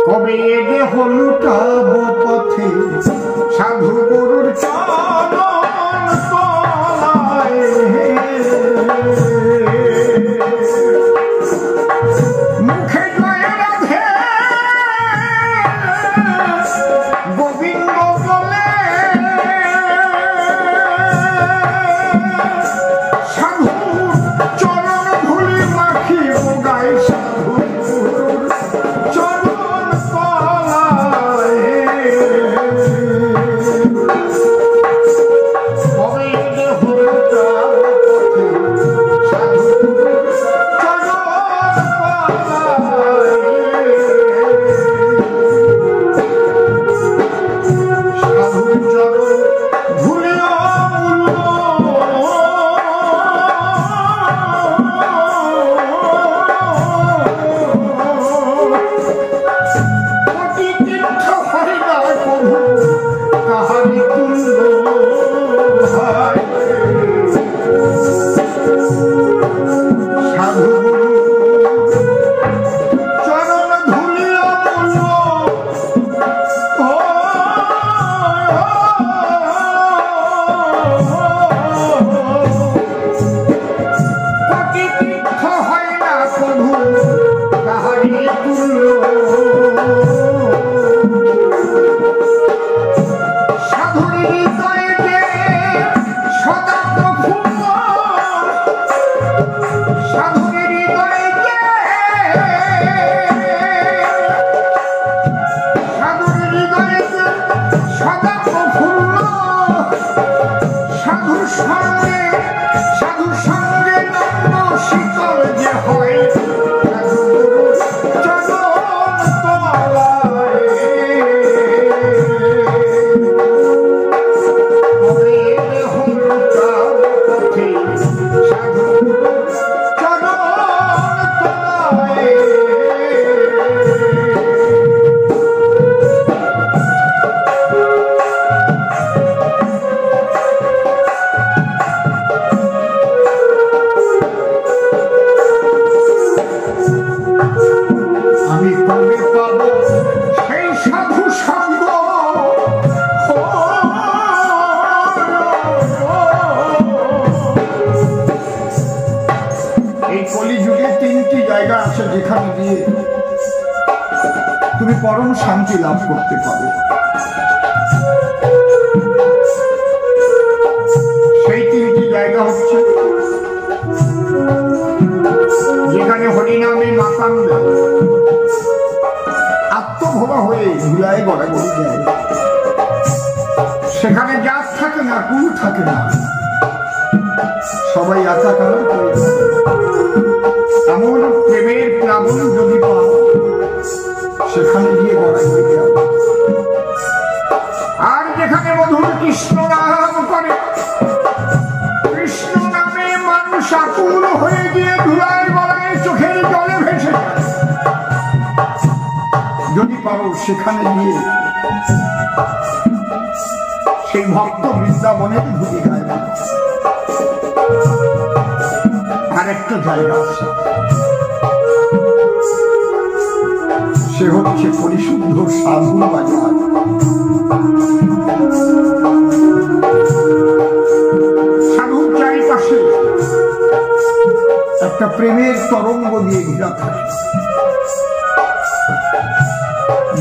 কবে এগে হলুটাব পথে সাধু গুরুর চরণ তলায় মুখে জয় রাধে গোবিন্দ বলে সাধু চরণ ধুলি মাখি গায় সাধু যেখানে গিয়ে তুমি পরম শান্তি লাভ করতে পারো। সেই তিনটি জায়গা হচ্ছে যেখানে হরিনামে মাতাঙ্গা আত্মভোলা হয়ে ধুলায় গড়াগড়ি যায়, সেখানে জাত থাকে না, কুল থাকে না, সবাই একাকার করে। এমন প্রেমের প্লাবন যদি পাও সেখানে গিয়ে গড়াগড়ি যাও। আর যেখানে মধুর কৃষ্ণ নাম করে, কৃষ্ণ নামে মানুষ আকুল হয়ে গিয়ে ধুলায় গড়ায় চোখের জলে ভেসে যায়, যদি পারো সেখানে গিয়ে সেই ভক্ত বৃন্দাবনের ধুলি গায়ে। আরেকটা জায়গা আছে, সে হচ্ছে পরিশুদ্ধ সাধুর বাজার। সাধুর চারিপাশে একটা প্রেমের তরঙ্গ দিয়ে ঘেরা থাকে।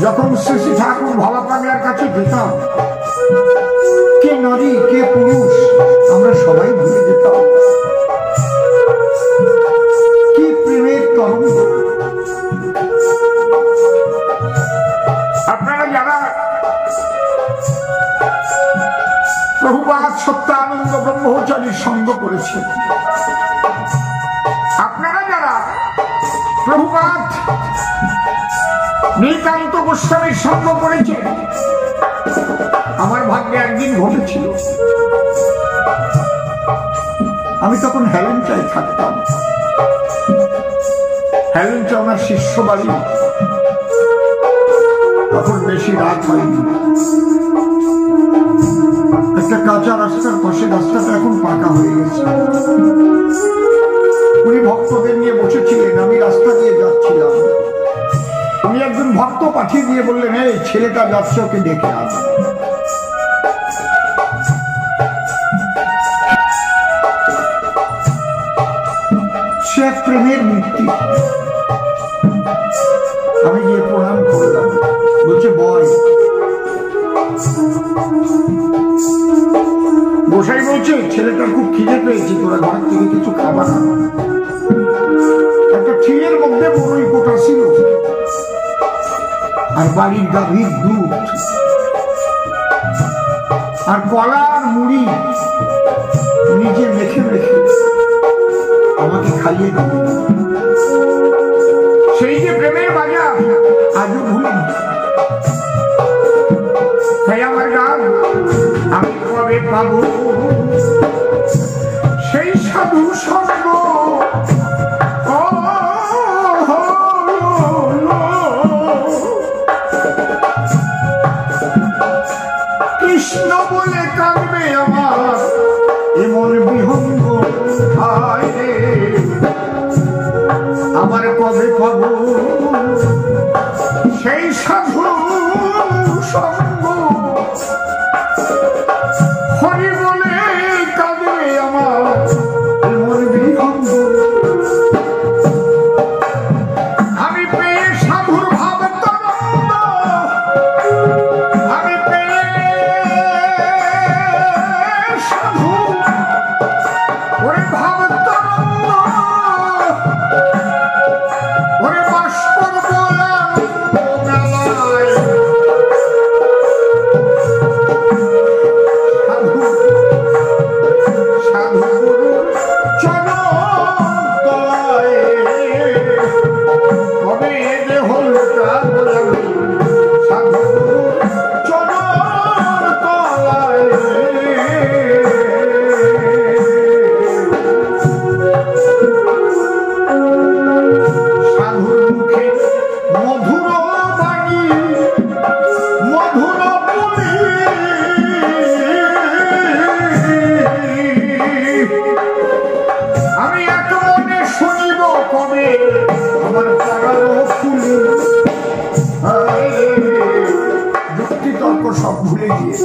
যখন শ্রী শ্রী ঠাকুর ভোলা পাগলার কাছে যেতাম, কে নারী কে পুরুষ আমরা সবাই ভুলে যেতাম। কি প্রেমের তরঙ্গ! আপনারা যারা প্রভুপাদ সত্যানন্দ ব্রহ্মচারীর সঙ্গ করেছেন, আপনারা যারা প্রভুপাদ নীলকান্ত গোস্বামীর সঙ্গ করেছেন, আমার ভাগ্যে একদিন ঘটেছিল, আমি তখন হেলেঞ্চায় থাকতাম। হেলেঞ্চা ওনার শিষ্য বাড়ি, তখন বেশি রাত হয়নি। একটা কাঁচা রাস্তার পাশে, রাস্তাটা এখন পাকা হয়ে গেছে। উনি ভক্তদের নিয়ে বসেছিলেন, আমি রাস্তা দিয়ে যাচ্ছিলাম। উনি একজন ভক্ত পাঠিয়ে দিয়ে বললেন, এই ছেলেটা যাচ্ছে, ওকে ডেকে আন। সে এক প্রেমের মূর্তি। আমি গিয়ে প্রণাম করলাম। বলছে, বয়। গোসাই বলছে, ছেলেটার খুব খিদে পেয়েছে, তোরা ঘর থেকে কিছু খাবার আনো। একটা ঠিলের মধ্যে বড়ই কোটা ছিল, আর বাড়ির গাভীর দুধ, আর কলা আর মুড়ি নিজে মেখে মেখে আমাকে খাইয়ে দেবে। সেই যে প্রেমের বাজার আজও ভুলিনি। তাই আমার গান, আমি কবে পাবো সেই সাধু সঙ্গ? কৃষ্ণ বলে কাঁদবে আমার এমন বিহঙ্গ, আমার কবে পাবো সেই সাধু সঙ্গ? হরি বলে কাঁদবে আমার এমন বিহঙ্গ। আমি পেয়ে সাধুর ভাব তরঙ্গ, আমি পেয়ে সাধু ওরে ভাব তরঙ্গ, ওরে বাস করবো মেলায়। সাধু গুরু চরণ তলায় কবে দেহটা গোলামি, সাধু গুরু চরণ তলায়। সাধুর মুখে মধুর বাণী, মধুর বলি, আমি এক মনে শুনিব কবে আমার পরানো ফুলি। যুক্তি তর্ক সব ভুলে গিয়ে